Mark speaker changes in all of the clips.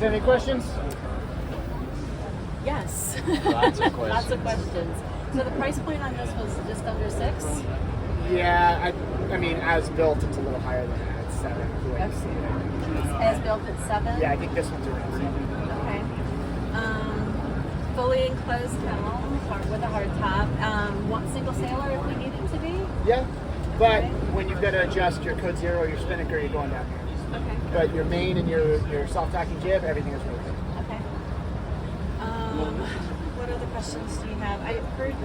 Speaker 1: Any questions?
Speaker 2: Yes.
Speaker 3: Lots of questions.
Speaker 2: Lots of questions. So the price point on this was just under $6?
Speaker 1: Yeah, I mean, as built, it's a little higher than that. It's 7. The way you see it.
Speaker 2: As built at 7?
Speaker 1: Yeah, I think this one's around 7.
Speaker 2: Okay. Fully enclosed kennel with a hard top. One single sailor if we need it to be?
Speaker 1: Yeah, but
Speaker 2: Okay.
Speaker 1: when you've got to adjust your code 0, your spinnaker, you're going down here.
Speaker 2: Okay.
Speaker 1: But your main and your soft tacking jib, everything is really good.
Speaker 2: Okay. What other questions do you have? I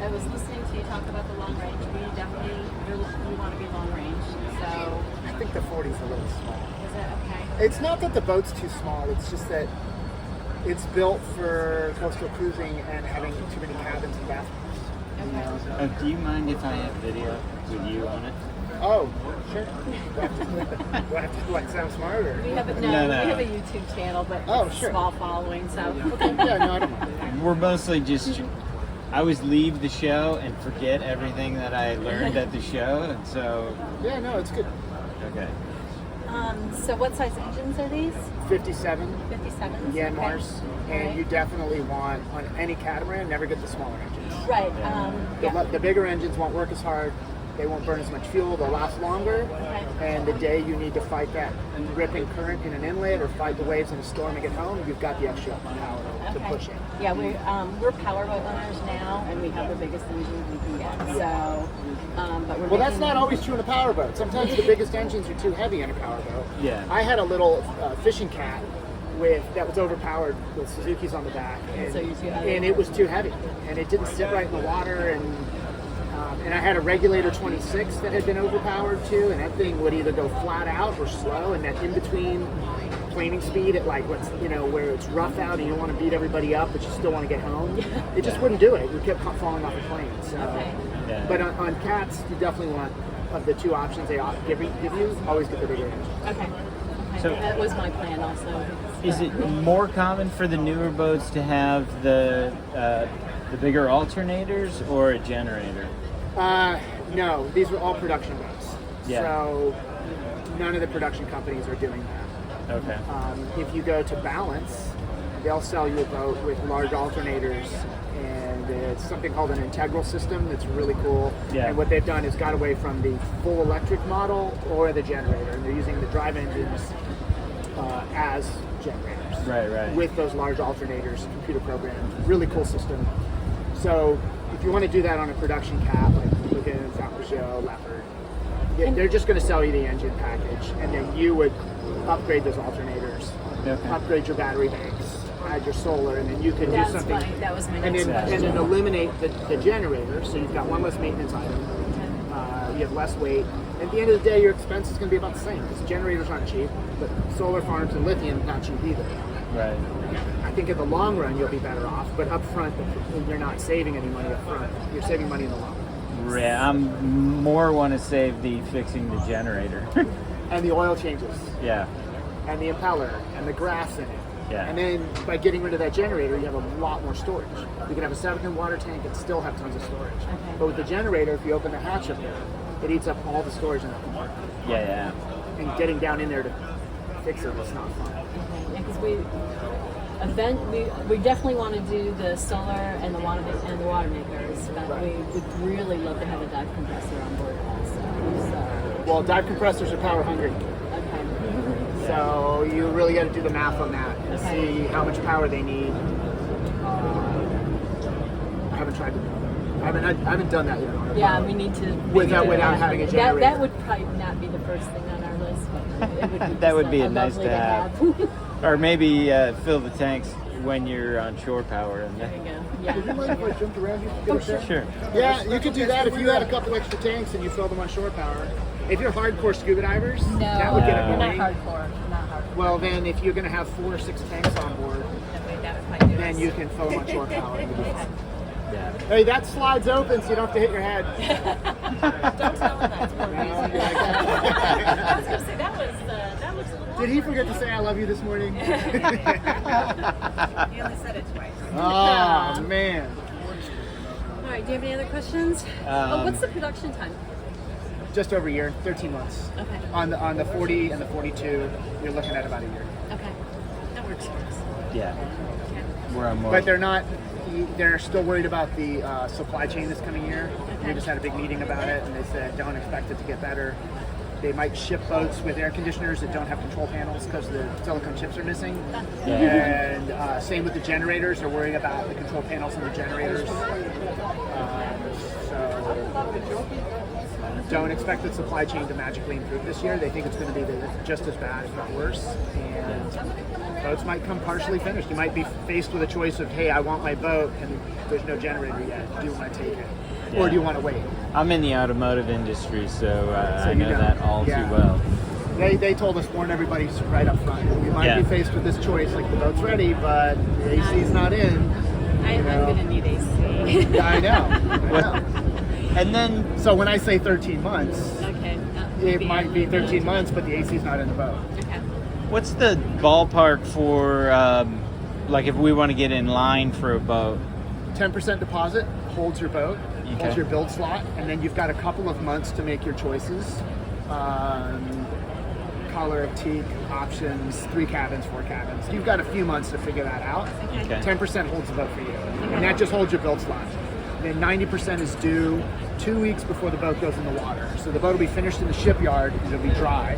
Speaker 2: was listening to you talk about the long range. We want to be long range. So
Speaker 1: I think the 40's a little small.
Speaker 2: is that okay?
Speaker 1: It's not that the boat's too small, it's just that it's built for coastal cruising and having too many cabins and bathrooms. You know, so.
Speaker 3: Do you mind if I have video with you on it?
Speaker 1: Oh, sure. Do I have to like sound smart or?
Speaker 2: We have a,
Speaker 3: No.
Speaker 2: we have a YouTube channel, but
Speaker 1: Oh,
Speaker 2: it's a
Speaker 1: sure.
Speaker 2: small following. So
Speaker 1: Okay, yeah, no, I don't mind.
Speaker 3: We're mostly just. I always leave the show and forget everything that I learned at the show, and so.
Speaker 1: Yeah, no, it's good.
Speaker 3: Okay.
Speaker 2: So what size engines are these?
Speaker 1: 57
Speaker 2: 57s?
Speaker 1: Yanmars, and
Speaker 2: Right.
Speaker 1: you definitely want, on any catamaran, never get the smaller engines.
Speaker 2: Right.
Speaker 1: The bigger engines won't work as hard, they won't burn as much fuel, they'll last longer,
Speaker 2: Okay.
Speaker 1: and the day you need to fight that ripping current in an inlet or fight the waves in a storm and get home, you've got the extra power to push it.
Speaker 2: Yeah, we're powerboat owners now, and we have the biggest engines we can get. So, but we're
Speaker 1: Well, that's
Speaker 2: making-
Speaker 1: not always true in a powerboat. Sometimes the biggest engines are too heavy in a powerboat.
Speaker 3: Yeah.
Speaker 1: I had a little fishing cat that was overpowered with Suzuki's on the back, and,
Speaker 2: So you're too heavy.
Speaker 1: and it was too heavy, and it didn't sit right in the water, and I had a regulator 26 that had been overpowered too, and that thing would either go flat out or slow, and that in between planing speed at like what's where it's rough out and you don't want to beat everybody up, but you still want to get home. It just wouldn't do it. We kept falling off the plane. So,
Speaker 2: Okay.
Speaker 3: Yeah.
Speaker 1: but on cats, you definitely want of the two options they give you, always get the bigger engine.
Speaker 2: Okay.
Speaker 3: So-
Speaker 2: that was my plan also.
Speaker 3: Is it more common for the newer boats to have the bigger alternators or a generator?
Speaker 1: No, these were all production boats.
Speaker 3: Yeah.
Speaker 1: So none of the production companies are doing that.
Speaker 3: Okay.
Speaker 1: If you go to Balance, they'll sell you a boat with large alternators, and it's something called an integral system that's really cool.
Speaker 3: Yeah.
Speaker 1: And what they've done is got away from the full electric model or the generator, and they're using the drive engines as generators.
Speaker 3: Right.
Speaker 1: With those large alternators, computer programmed, really cool system. So if you want to do that on a production cat, like Lucas, Peugeot, Leopard, they're just going to sell you the engine package, and then you would upgrade those alternators,
Speaker 3: Okay.
Speaker 1: upgrade your battery banks, add your solar, and then you could
Speaker 2: That
Speaker 1: do
Speaker 2: was
Speaker 1: something.
Speaker 2: that was my
Speaker 1: And
Speaker 2: next
Speaker 1: then,
Speaker 2: question.
Speaker 1: and then eliminate the generator, so you've got one less maintenance item. You have less weight. At the end of the day, your expense is going to be about the same because generators aren't cheap, but solar farms and lithium not cheap either.
Speaker 3: Right.
Speaker 1: I think in the long run you'll be better off, but up front you're not saving any money up front. You're saving money in the long run.
Speaker 3: Yeah, I'm more want to save the fixing the generator.
Speaker 1: And the oil changes,
Speaker 3: Yeah.
Speaker 1: and the impeller, and the grass in it.
Speaker 3: Yeah.
Speaker 1: And then by getting rid of that generator, you have a lot more storage. You can have a 7-ton water tank and still have tons of storage.
Speaker 2: Okay.
Speaker 1: But with the generator, if you open the hatch up there, it eats up all the storage in that compartment.
Speaker 3: Yeah.
Speaker 1: And getting down in there to fix it is not fun.
Speaker 2: Because we definitely want to do the solar and the water makers, but we would really love to have a dive compressor on board also. So,
Speaker 1: Well, dive compressors are power hungry.
Speaker 2: okay.
Speaker 1: So you really got to do the math on that and
Speaker 2: Okay.
Speaker 1: see how much power they need. I haven't tried to. I haven't done that yet. On a
Speaker 2: Yeah,
Speaker 1: power.
Speaker 2: we need to
Speaker 1: Without
Speaker 2: that.
Speaker 1: having a generator.
Speaker 2: That would probably not be the first thing on our list, but it would be
Speaker 3: That would be
Speaker 2: a
Speaker 3: a nice
Speaker 2: lovely
Speaker 3: to have. Or maybe fill the tanks when you're on shore power. And
Speaker 2: There you
Speaker 3: then,
Speaker 2: go.
Speaker 1: Would you
Speaker 2: Yeah.
Speaker 1: mind if I jumped around you? To get
Speaker 3: sure.
Speaker 1: Yeah, you could do that if you had a couple extra tanks and you fill them on shore power. If you're hardcore scuba divers, that would get
Speaker 2: we're not
Speaker 1: annoying.
Speaker 2: hardcore. We're not hardcore.
Speaker 1: Well, then if you're going to have 4 or 6 tanks on board,
Speaker 2: That would probably do
Speaker 1: then
Speaker 2: us.
Speaker 1: you can fill them on shore power.
Speaker 3: Yeah.
Speaker 1: Hey, that slide's open, so you don't have to hit your head.
Speaker 2: Don't tell him that's what
Speaker 1: No,
Speaker 2: we
Speaker 1: you're like that.
Speaker 2: I was going to say, that was a little
Speaker 1: Did he forget to say I love you this morning?
Speaker 2: He only said it twice.
Speaker 1: Oh, man.
Speaker 2: All right, do you have any other questions? What's the production time?
Speaker 1: Just over a year, 13 months.
Speaker 2: Okay.
Speaker 1: On the 40 and the 42, you're looking at about a year.
Speaker 2: Okay. That works for us.
Speaker 3: Yeah. Where I'm more.
Speaker 1: But they're not. They're still worried about the supply chain this coming year. We just had a big meeting about it, and they said don't expect it to get better. They might ship boats with air conditioners that don't have control panels because the silicone chips are missing.
Speaker 3: Yeah.
Speaker 1: And same with the generators. They're worried about the control panels on the generators. So don't expect the supply chain to magically improve this year. They think it's going to be just as bad, if not worse. And boats might come partially finished. You might be faced with a choice of, hey, I want my boat, and there's no generator yet. Do you want to take it? Or do you want to wait?
Speaker 3: I'm in the automotive industry, so I
Speaker 1: you
Speaker 3: know that all too well.
Speaker 1: They told us, warn everybody right up front. We might be faced with this choice, like the boat's ready, but the AC's not in.
Speaker 2: I'm going to need AC.
Speaker 1: Yeah, I know.
Speaker 3: And then,
Speaker 1: so when I say 13 months,
Speaker 2: Okay.
Speaker 1: it might be 13 months, but the AC's not in the boat.
Speaker 2: Okay.
Speaker 3: what's the ballpark for, like, if we want to get in line for a boat?
Speaker 1: 10% deposit holds your boat, holds your build slot, and then you've got a couple of months to make your choices. Color, teak, options, 3 cabins, 4 cabins. You've got a few months to figure that out.
Speaker 3: Okay.
Speaker 1: 10% holds the boat for you, and that just holds your build slot. Then 90% is due 2 weeks before the boat goes in the water. So the boat will be finished in the shipyard, it'll be dry.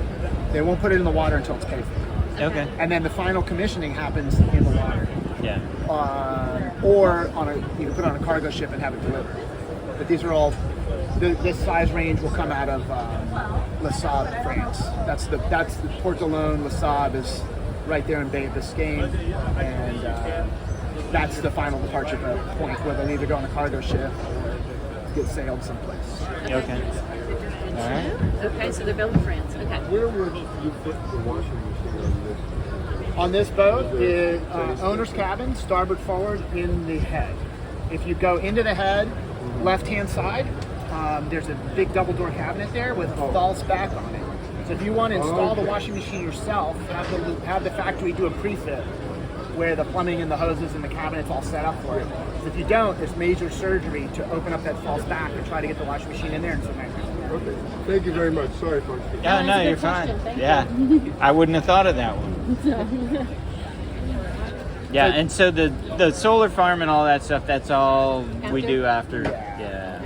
Speaker 1: They won't put it in the water until it's paid for.
Speaker 3: Okay.
Speaker 1: And then the final commissioning happens in the water.
Speaker 3: Yeah.
Speaker 1: Or you can put it on a cargo ship and have it delivered. But these are all, this size range will come out of Les Sables, France. That's the Port d'Alone. Les Sables is right there in Bay of Biscayne, and that's the final departure point where they'll either go on a cargo ship or get sailed someplace.
Speaker 3: Okay. All right.
Speaker 2: Okay, so they're built in France. Okay.
Speaker 4: Where would you put the washing machine
Speaker 1: On this boat, owner's cabin, starboard forward in the head. If you go into the head, left-hand side, there's a big double-door cabinet there with a false back on it. So if you want to install the washing machine yourself, have the factory do a pre-fit where the plumbing and the hoses and the cabinet's all set up for it. So if you don't, there's major surgery to open up that false back and try to get the washing machine in there and so on.
Speaker 4: Okay. Thank you very much. Sorry, Pancho.
Speaker 3: Yeah, no, you're fine. Yeah. I wouldn't have thought of that one. Yeah, and so the solar farm and all that stuff, that's all we do after. Yeah.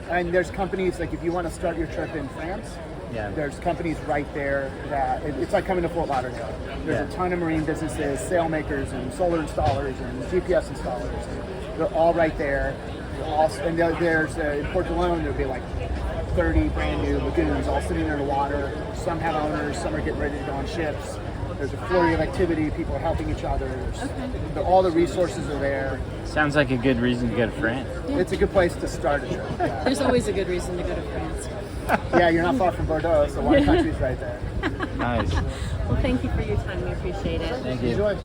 Speaker 1: And there's companies, like if you want to start your trip in France, there's companies right there that, it's like coming to Fort Lauderdale. There's a ton of marine businesses, sailmakers and solar installers and GPS installers. They're all right there. And there's, in Port d'Alone, there'll be like 30 brand new lagoons all sitting in the water. Some have owners, some are getting ready to go on ships. There's a flurry of activity, people are helping each other. All the resources are there.
Speaker 3: Sounds like a good reason to go to France.
Speaker 1: It's a good place to start a trip. Yeah.
Speaker 2: There's always a good reason to go to France.
Speaker 1: Yeah, you're not far from Bordeaux, so wine country's right there.
Speaker 3: Nice.
Speaker 2: Well, thank you for your time. We appreciate it.
Speaker 3: Thank you.
Speaker 1: Enjoy.